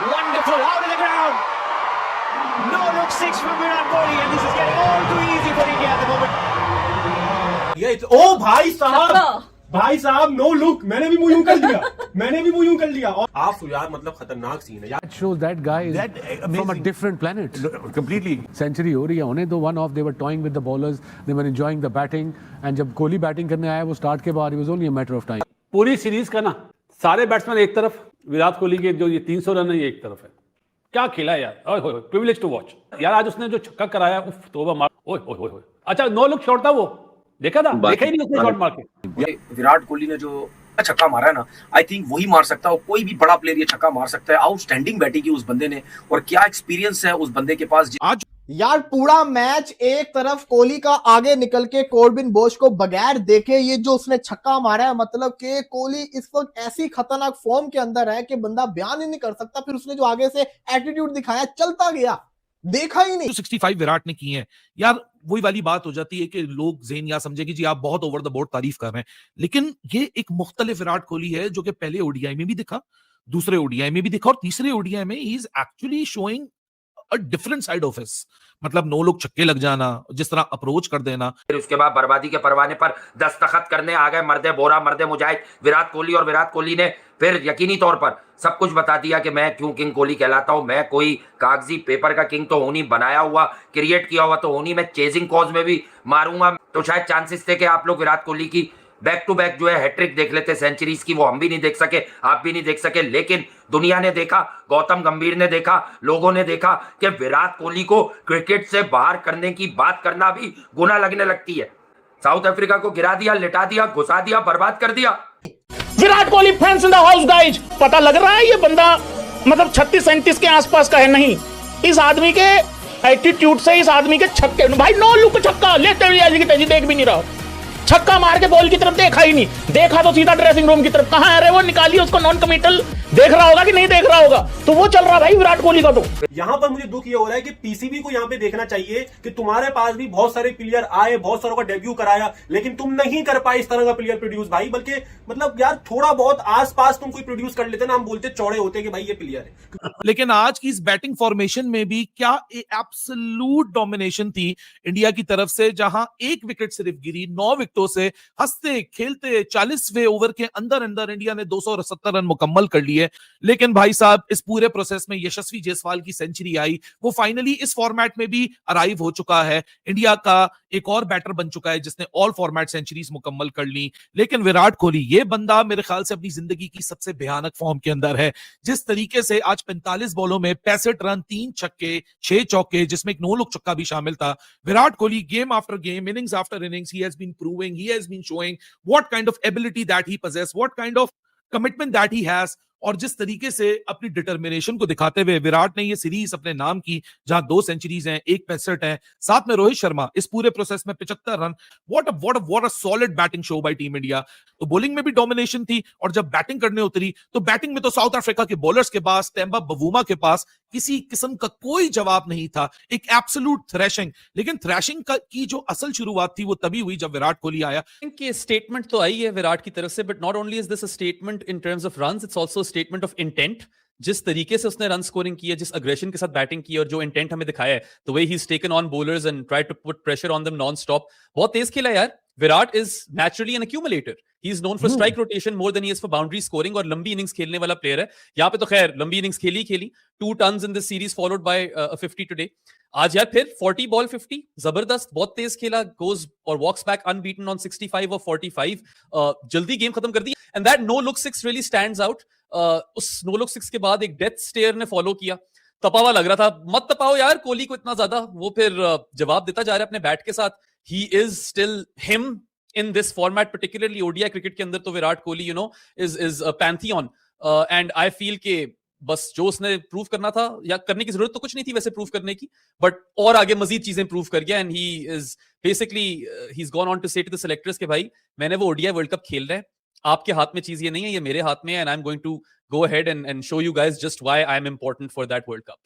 Wonderful, out of the ground. No look six from Virat Kohli, and this is getting all too easy for India at the moment. ओ भाई साहब no look, मैंने भी मुंह यूं कर लिया और आप यार मतलब खतरनाक सीन है यार. That shows that guy is from a different planet. Completely. Century हो रही है उन्हें तो one off they were toying with the bowlers, they were enjoying the batting and जब कोहली बैटिंग करने आया वो स्टार्ट के बाद it was only a matter of time. पूरी सीरीज का ना सारे बैट्समैन एक तरफ, विराट कोहली के जो ये 300 रन है ये एक तरफ है. क्या खेला यार, प्रिविलेज टू वॉच यार. आज उसने जो छक्का कराया, उफ तौबा मार, ओए ओए ओए. अच्छा नो लुक शॉट था वो, देखा ही नहीं उसने शॉट मार के. विराट कोहली ने जो छक्का मारा है ना, आई थिंक वही मार सकता है. कोई भी बड़ा प्लेयर ये छक्का मार सकता है. आउटस्टैंडिंग बैटिंग की उस बंदे ने, और क्या एक्सपीरियंस है उस बंदे के पास. आज यार पूरा मैच एक तरफ कोहली का आगे निकल के कॉर्बिन बोश को बगैर देखे ये जो उसने छक्का मारा है, मतलब कि कोहली इस वक्त ऐसी खतरनाक फॉर्म के अंदर है कि बंदा बयान ही नहीं कर सकता. फिर उसने जो आगे से एटीट्यूड दिखाया, चलता गया, देखा ही नहीं. 65 विराट ने की है यार. वही वाली बात हो जाती है कि लोग ज़ेन या समझे कि जी आप बहुत ओवर द बोर्ड तारीफ कर रहे हैं, लेकिन ये एक मुख्तलिफ विराट कोहली है जो कि पहले ओडीआई में भी दिखा, दूसरे ओडीआई में भी दिखा, और तीसरे ओडीआई में he is actually showing a different side of his. मतलब नो लोग छक्के लग जाना, जिस तरह अप्रोच कर देना. फिर उसके बाद बर्बादी के परवाने पर दस्तखत करने आ गए मर्दे बोरा मर्दे मुजाहिद विराट कोहली, और विराट कोहली ने फिर यकीनी तौर पर सब कुछ बता दिया कि मैं क्यों किंग कोहली कहलाता हूं. मैं कोई कागजी पेपर का किंग तो हूं नहीं, बनाया हुआ क्रिएट किया हुआ तो हूं नहीं. मैं चेजिंग कॉज में भी मारूंगा. तो शायद चांसेस थे कि आप लोग विराट कोहली की बैक टू बैक जो है हैट्रिक देख लेते सेंचुरीज की. वो हम भी नहीं देख सके, आप भी नहीं देख सके, लेकिन दुनिया ने देखा, गौतम गंभीर ने देखा, लोगों ने देखा कि विराट कोहली को क्रिकेट से बाहर करने की बात करना भी गुनाह लगने लगती है. साउथ अफ्रीका को गिरा दिया, लिटा दिया, घुसा दिया, बर्बाद कर दिया. Virat Kohli fans in the house guys, पता लग रहा है ये बंदा मतलब 36-37 के आसपास का है. नहीं, इस आदमी के एटीट्यूड से, इस आदमी के छक्के, भाई नो लुक छक्का लेते हुए तेजी देख भी नहीं रहा, छक्का मार के बॉल की तरफ देखा ही नहीं. देखा तो सीधा ड्रेसिंग रूम की तरफ. कहां है वो, निकालिए उसको. नॉन कमिटल देख रहा होगा कि नहीं देख रहा होगा, तो वो चल रहा भाई विराट कोहली का. तो यहाँ पर मुझे दुख ये हो रहा है कि पीसीबी को यहाँ पे देखना चाहिए कि तुम्हारे पास भी बहुत सारे प्लेयर आए, बहुत सारों का डेब्यू कराया, लेकिन तुम नहीं कर पाए इस तरह का प्लेयर प्रोड्यूस भाई. बल्कि मतलब यार थोड़ा बहुत आसपास तुम कोई प्रोड्यूस कर लेते ना, हम बोलते चौड़े होते कि भाई ये प्लेयर है. लेकिन आज की इस बैटिंग फॉर्मेशन में भी क्या एब्सोल्यूट डोमिनेशन थी इंडिया की तरफ से, जहां एक विकेट सिर्फ गिरी. 9 विकेटों से हंसते खेलते 40वें ओवर के अंदर अंदर इंडिया ने 270 रन मुकम्मल कर लिए. लेकिन भाई साहब इस पूरे प्रोसेस में यशस्वी जायसवाल की सेंचुरी आई. वो फाइनली इस फॉर्मेट में भी अराइव हो चुका है. इंडिया का एक और बैटर बन चुका है जिसने ऑल फॉर्मेट सेंचुरीज मुकम्मल कर ली. लेकिन विराट कोहली, ये बंदा मेरे ख्याल से अपनी जिंदगी की सबसे भयानक फॉर्म के अंदर है. जिस तरीके से आज 45 बॉलों में 65 रन, 3 छक्के, 6 चौके, जिसमें एक नो लुक छक्का भी शामिल था. Virat Kohli game after game, innings after innings, he has been proving, he has been showing what kind of ability that he possess, what kind of commitment that he has. और जिस तरीके से अपनी डिटर्मिनेशन को दिखाते हुए विराट ने ये सीरीज अपने नाम की, जहां 2 सेंचुरीज हैं, 1 65 है, साथ में रोहित शर्मा इस पूरे प्रोसेस में 75 run. What a solid batting show by team India. तो बॉलिंग में भी डोमिनेशन थी, और जब बैटिंग करने उतरी तो बैटिंग में तो साउथ अफ्रीका के बॉलर्स के पास, टेम्बा बवूमा के पास किसी किस्म का कोई जवाब नहीं था. एक एब्सोल्यूट थ्रैशिंग. लेकिन थ्रैशिंग की जो असल शुरुआत थी वो तभी हुई जब विराट कोहली आया. कि स्टेटमेंट तो आई है विराट की तरफ से, but not only is this a statement in terms of runs, it's also statement of intent. जिस तरीके से उसने रन स्कोरिंग की है, जिस अग्रेशन के साथ बैटिंग की है, और जो इंटेंट हमें दिखाया है, the way he is taken on bowlers and try to put pressure on them non stop. बहुत तेज खेला यार. Virat is naturally an accumulator. He is known for strike rotation more than he is for boundary scoring, और लंबी innings खेलने वाला player है. यहाँ पे तो खैर लंबी इनिंग्स खेली 2 tons in this series followed by 50 today. आज यार फिर 40 बॉल 50, जबरदस्त, बहुत तेज खेला. गोज और वॉक्स बैक अनबीटन ऑन 65 और 45. जल्दी गेम खत्म कर दी. And that no look 6 really stands out. उस नो लुक 6 के बाद एक डेथ स्टेयर ने फॉलो किया. तपावा लग रहा था, मत तपाओ यार कोहली को इतना ज्यादा. वो फिर जवाब देता जा रहा है अपने बैट के साथ. He is still him in this format, particularly ODI cricket के अंदर. तो Virat Kohli is a pantheon, and I feel कि बस जो उसने प्रूव करना था, या करने की जरूरत तो कुछ नहीं थी वैसे प्रूव करने की, बट और आगे मजीद चीजें प्रूव कर गया. And he is basically he's gone on to say to the selectors कि भाई मैंने वो ODI वर्ल्ड कप खेल रहे हैं, आपके हाथ में चीज ये नहीं है, ये मेरे हाथ में है, and I'm going to go ahead and show you guys just why I'm important for that World Cup.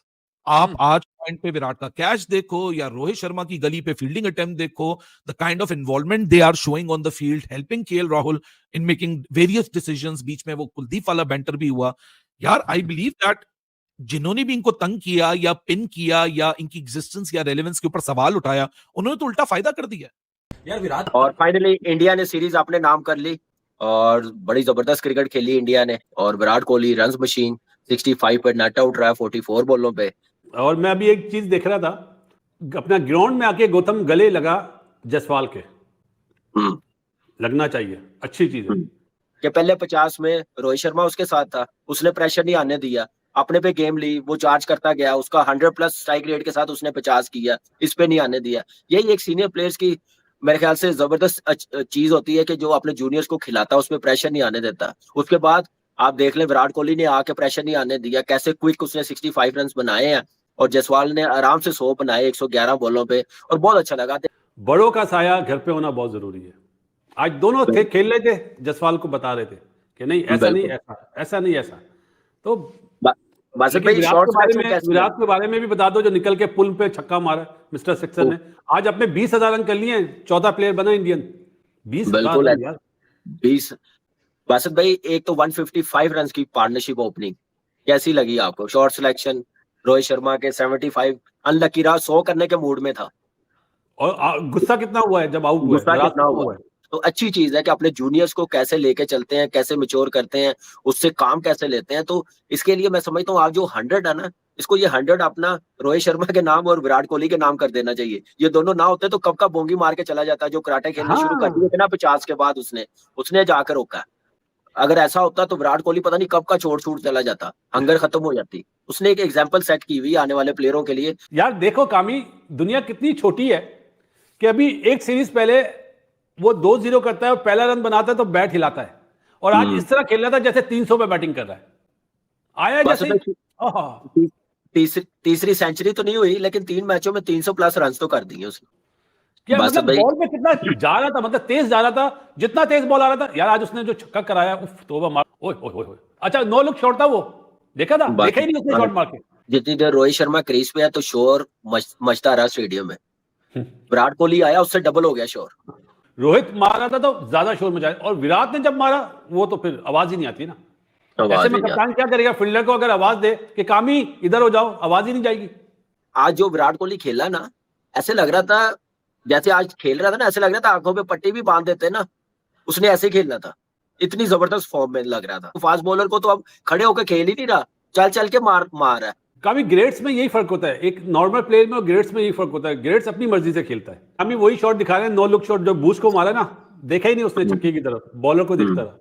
आप आज पॉइंट पे विराट का कैच देखो या रोहित शर्मा की गली पे फील्डिंग अटेम्प्ट देखो, the kind of involvement they are showing on the field, helping KL Rahul in making various decisions. बीच में वो कुलदीप वाला बैंटर भी हुआ यार. आई बिलीव दैट जिन्होंने भी इनको तंग किया या पिन किया या इनकी एग्जिस्टेंस या रेलेवेंस के ऊपर सवाल उठाया, उन्होंने तो उल्टा फायदा कर दिया। यार विराट, और फाइनली इंडिया ने सीरीज अपने नाम कर ली और बड़ी जबरदस्त क्रिकेट खेली इंडिया ने। और विराट कोहली रन्स मशीन, 65 पे नॉट आउट रहा है 44 बॉलों पे। और मैं अभी एक चीज देख रहा था, अपना ग्राउंड में आके गौतम गले लगा जायसवाल के। लगना चाहिए, अच्छी चीज है। कि पहले 50 में रोहित शर्मा उसके साथ था, उसने प्रेशर नहीं आने दिया, अपने पे गेम ली, वो चार्ज करता गया, उसका 100+ स्ट्राइक रेट के साथ उसने 50 किया, इस पे नहीं आने दिया। यही एक सीनियर प्लेयर्स की मेरे ख्याल से जबरदस्त चीज होती है कि जो अपने जूनियर्स को खिलाता है, उसमें प्रेशर नहीं आने देता। उसके बाद आप देख लें, विराट कोहली ने आके प्रेशर नहीं आने दिया, कैसे क्विक उसने 65 रन बनाए हैं और जायसवाल ने आराम से 100 बनाए 111 बॉलों पे, और बहुत अच्छा लगा। बड़ों का साया घर पे होना बहुत जरूरी है। आज दोनों थे, खेल रहे थे, जायसवाल को बता रहे थे कि नहीं ऐसा नहीं, ऐसा नहीं, ऐसा। तो विराट के बारे में भी बता दो, जो निकल के पुल पे छक्का मारा मिस्टर सिक्सर ने। आज अपने 20,000 रन कर लिए, 14 प्लेयर बना इंडियन। 20 बासित भाई, एक तो 155 रन की पार्टनरशिप ओपनिंग कैसी लगी आपको? शॉर्ट सिलेक्शन रोहित शर्मा के 75, अनलकी रहा, 100 करने के मूड में था। और गुस्सा कितना हुआ है जब आउट हुआ, गुस्सा कितना हुआ है। तो अच्छी चीज है कि अपने जूनियर्स को कैसे लेके चलते हैं, कैसे मैच्योर करते हैं, उससे काम कैसे लेते हैं। तो इसके लिए मैं समझता हूँ आप जो 100 है ना, इसको ये 100 अपना रोहित शर्मा के नाम और विराट कोहली के नाम कर देना चाहिए। ये दोनों ना होते तो कब का बोंगी मार के चला जाता, जो कराटे खेलना शुरू कर दिए थे ना 50 के बाद उसने जाकर रोका। अगर ऐसा होता तो विराट कोहली पता नहीं कब का छोड़ छूट चला जाता, हंगर खत्म हो जाती। उसने एक एग्जाम्पल सेट की हुई आने वाले प्लेयरों के लिए। यार देखो कामी, दुनिया कितनी छोटी है कि अभी एक सीरीज पहले वो 2-0 करता है और पहला रन बनाता है तो बैट हिलाता है, और आज इस तरह खेल रहा था जैसे 300 पे बैटिंग कर रहा है। आया जैसे तीसरी सेंचुरी तो नहीं हुई, लेकिन 3 मैचों में 300+ रन तो कर दिए उसने। क्या मतलब बॉल पे कितना जा रहा था, मतलब तेज जा रहा था, जितना तेज बॉल आ रहा था। यार आज उसने जो छक्का कराया, उफ तौबा मार, ओए ओए ओए। अच्छा, नो लुक शॉट था वो, देखा था? देखा ही नहीं उसने शॉट मार के। जितनी देर रोहित शर्मा क्रीज पे है तो शोर मचता रहा स्टेडियम में। विराट कोहली आया, उससे डबल हो गया शोर। रोहित मार रहा था तो ज्यादा शोर मचाया, और विराट ने जब मारा वो तो फिर आवाज ही नहीं आती ना। ऐसे में कप्तान क्या करेगा? फील्डर को अगर आवाज दे कि कामी इधर हो जाओ, आवाज ही नहीं जाएगी। आज जो विराट कोहली खेला ना, ऐसे लग रहा था जैसे आज खेल रहा था ना, ऐसे लग रहा था आंखों पे पट्टी भी बांध देते ना, उसने ऐसे खेलना था। इतनी जबरदस्त फॉर्म में लग रहा था। फास्ट बॉलर को तो अब खड़े होकर खेल ही नहीं रहा, चल चल के मार रहा है। काफी ग्रेड्स में यही फर्क होता है, एक नॉर्मल प्लेयर में और ग्रेड्स में यही फर्क होता है। ग्रेड्स अपनी मर्जी से खेलता है। काफी वही शॉट दिखा रहे हैं, नो लुक शॉट, जो बूस्ट को मारा ना, देखा ही नहीं उसने छक्के की तरफ, बॉलर को देखता रहा।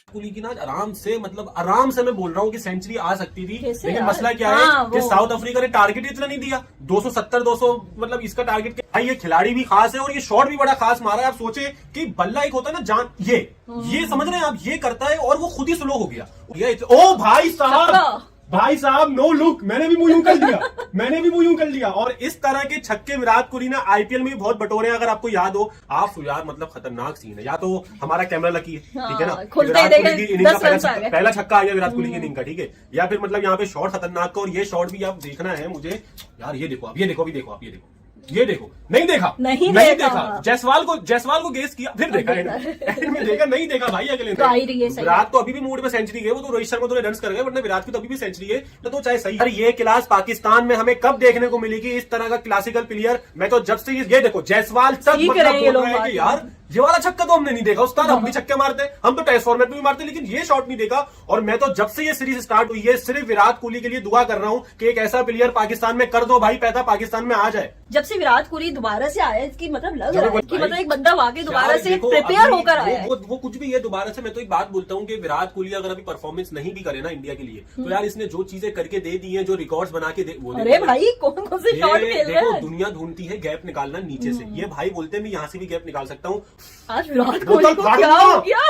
कोहली की ना आराम से मैं बोल रहा हूँ कि सेंचुरी आ सकती थी, लेकिन मसला क्या है कि साउथ अफ्रीका ने टारगेट इतना नहीं दिया, 270-200, मतलब इसका टारगेट भाई। ये खिलाड़ी भी खास है और ये शॉट भी बड़ा खास मारा है। आप सोचे कि बल्ला एक होता है ना जान, ये समझ रहे हैं आप, ये करता है और वो खुद ही स्लो हो गया। ओ भाई साहब नो लुक, मैंने भी मुंह यूं कर लिया। और इस तरह के छक्के विराट कोहली ने आईपीएल में भी बहुत बटोरे हैं। अगर आपको याद हो, आप यार मतलब खतरनाक सीन है। या तो हमारा कैमरा लकी है, ठीक है ना, विराट कोहली की इनिंग का पहला छक्का आ गया विराट कोहली की इनिंग का, ठीक है। या फिर मतलब यहाँ पे शॉट खतरनाक का, और ये शॉट भी आप देखना है मुझे यार। ये देखो, ये देखो, नहीं देखा। जायसवाल को गेस किया, फिर देखा नहीं देखा भाई। अगले विराट तो अभी भी मूड में सेंचुरी है, वो तो रोहित शर्मा थोड़े रन कर गए, वरना विराट की तो अभी भी सेंचुरी है। तो चाहे सही, ये क्लास पाकिस्तान में हमें कब देखने को मिलेगी, इस तरह का क्लासिकल प्लेयर। मैं तो जब से ये देखो जायसवाल तक मतलब बोल रहा है कि यार ये वाला छक्का तो हमने नहीं देखा। उस्ताद हम भी छक्के मारते, हम तो टेस्ट फॉर्मेट में भी मारते, लेकिन ये शॉट नहीं देखा। और मैं तो जब से ये सीरीज स्टार्ट हुई है सिर्फ विराट कोहली के लिए दुआ कर रहा हूं कि एक ऐसा प्लेयर पाकिस्तान में कर दो भाई, पैदा पाकिस्तान में आ जाए। जब से विराट कोहली दोबारा से आया, इसकी मतलब लग रहा है कि मतलब एक बंदा वाकई दोबारा से प्रिपेयर होकर आया है। वो कुछ भी है दोबारा से। मैं तो एक बात बोलता हूँ कि विराट कोहली अगर अभी परफॉर्मेंस नहीं भी करे ना इंडिया के लिए, तो यार इसने जो चीजें करके दे दी है, जो रिकॉर्ड्स बना के अरे भाई कौन से शॉट खेल रहे हैं। दुनिया ढूंढती है गैप निकालना नीचे से, ये भाई बोलते हैं मैं यहाँ से भी गैप निकाल सकता हूँ। आज विराट कोहली को क्या हो गया?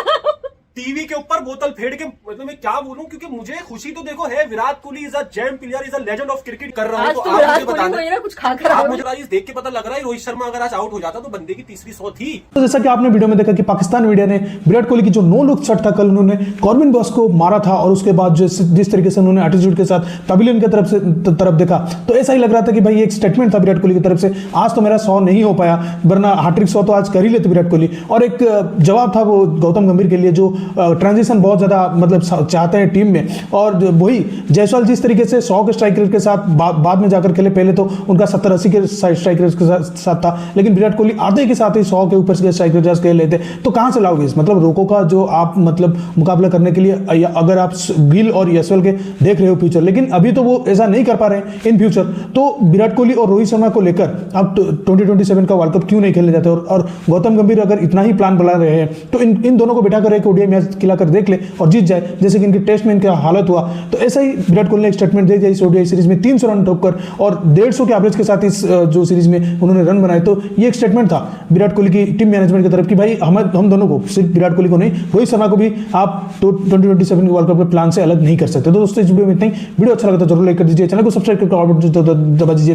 टीवी के ऊपर बोतल फेंक के, मतलब मैं क्या बोलूं, क्योंकि मुझे खुशी तो देखो है, Virat Kohli is a jam player, is a legend of cricket कर रहा है। तो आप मुझे बताना, कुछ खाकर आप मुझे आज देख के पता लग रहा है रोहित शर्मा अगर आज आउट हो जाता तो बंदे की तीसरी 100 थी। तो जैसा कि आपने वीडियो में देखा कि पाकिस्तान मीडिया ने विराट कोहली की जो नो लुक शॉट था, कल उन्होंने कॉर्बिन बॉस को मारा था, और उसके बाद जिस तरीके से उन्होंने एटीट्यूड के साथ पवेलियन की तरफ देखा, तो ऐसा ही लग रहा था कि भाई एक स्टेटमेंट था विराट कोहली की तरफ से, आज तो मेरा 100 नहीं हो पाया, वरना हैट्रिक 100 तो आज कर ही लेते विराट कोहली। और एक जवाब था वो गौतम गंभीर के लिए, जो ट्रांजिशन बहुत ज्यादा मतलब चाहते हैं टीम में, और वही जायसवाल जिस तरीके से 100 के स्ट्राइक रेट के साथ बाद में जाकर खेले, पहले तो उनका 70-80 के स्ट्राइक रेट के साथ था, लेकिन विराट कोहली आधे के साथ ही 100 के ऊपर से स्ट्राइक रेट खेल लेते। तो कहां से लाओगे? मतलब रोको का जो आप मतलब मुकाबला करने के लिए, अगर आप गिल और यशवल के देख रहे हो फ्यूचर, लेकिन अभी तो वो ऐसा नहीं कर पा रहे हैं इन फ्यूचर, तो विराट कोहली और रोहित शर्मा को लेकर आप 2027 का वर्ल्ड कप क्यों नहीं खेलने जाते? और गौतम गंभीर अगर इतना ही प्लान बना रहे हैं तो इन दोनों को बिठा कर एक ओडीआई मैच खिलाकर देख ले और जीत जाए, जैसे कि इनके टेस्ट में इनका हालत हुआ। तो ऐसा ही विराट कोहली ने एक स्टेटमेंट दे दिया इस ओडीआई सीरीज में, 300 रन ठोककर और 150 के एवरेज के साथ इस जो सीरीज में उन्होंने रन बनाए। तो ये एक स्टेटमेंट था विराट कोहली की टीम मैनेजमेंट की तरफ कि भाई हम दोनों को, सिर्फ विराट कोहली को नहीं, रोहित शर्मा को भी आप 2027 के वर्ल्ड कप के प्लान से अलग नहीं कर सकते। तो दोस्तों इस वीडियो में इतना ही। वीडियो अच्छा लगा तो जरूर लाइक कर दीजिए, चैनल को सब्सक्राइब करके दबा दीजिए।